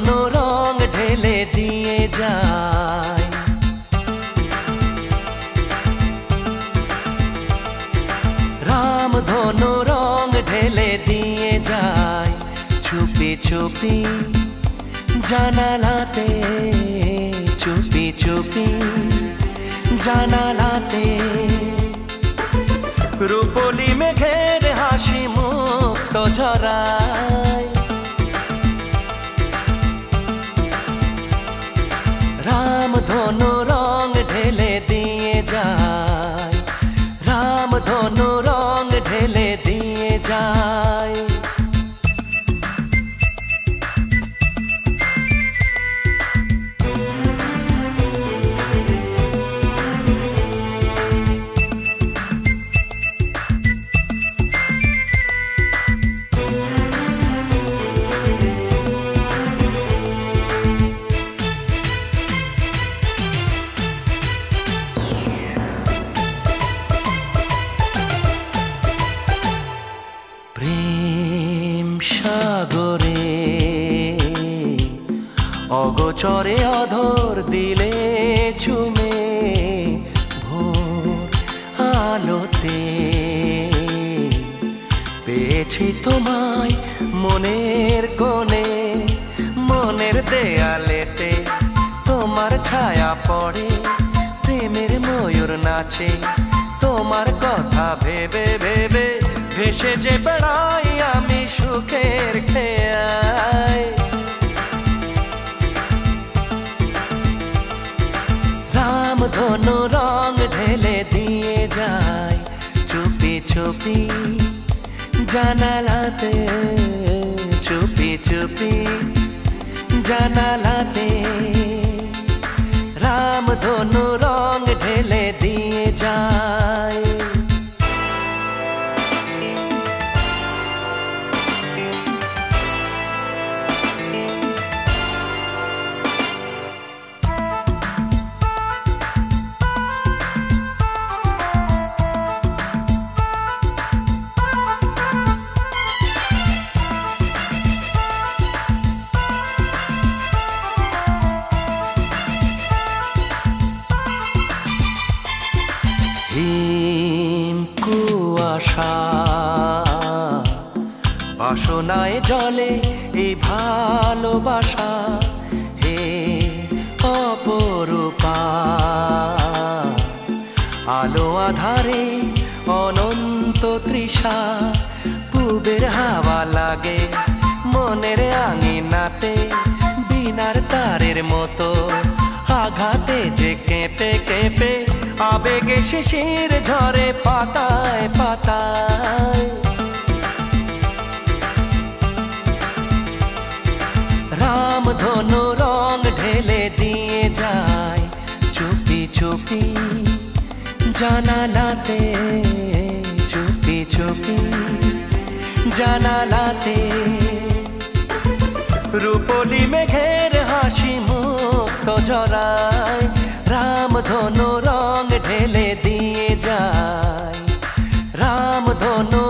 ধনু রং ঢেলে দিয়ে যায়। রাম ধনু রং ঢেলে দিয়ে যায়, চুপি চুপি জানালাতে, চুপি চুপি জানালাতে। রূপলি মেঘের হাসি মুক্ত ঝরায়। রাম ধনু রং ঢেলে দিয়ে যায়, রাম ধনু রং ঢেলে দিয়ে যায়। প্রেম সাগরে অগোচরে অধর দিলে ঝুমে, ভোর আলোতে পেয়েছি তোমায় মনের কোণে। মনের দেয়ালেতে তোমার ছায়া পড়ে, প্রেমের ময়ূর নাচে তোমার কথা ভেবে ভেবে। ভেসে যে বেড়াই আমি সুখের খেয়ায়। রাম ধনু রং ঢেলে দিয়ে যায়, চুপি চুপি জানালাতে, চুপি চুপি জানালাতে। রাম ধনু রং ঢেলে দিয়ে যায়। হিম কুয়াশা বাসনায় জলে এই ভালোবাসা, হে অপরূপা। আলো আধারে অনন্ত তৃষা, পূবের হাওয়া লাগে মনের আঙিনাতে। বিনার তারের মতো আঘাতে যে কেঁপে কেঁপে, আবেগে শিশির ঝরে পাতায় পাতায়। রাম ধনু রং ঢেলে দিয়ে যায়, চুপি চুপি জানালাতে, চুপি চুপি জানালাতে। রূপলি মেঘের হাসি মুক্ত ঝরায়, রাম ধনু রং ঢেলে দিয়ে যায়, রাম ধনু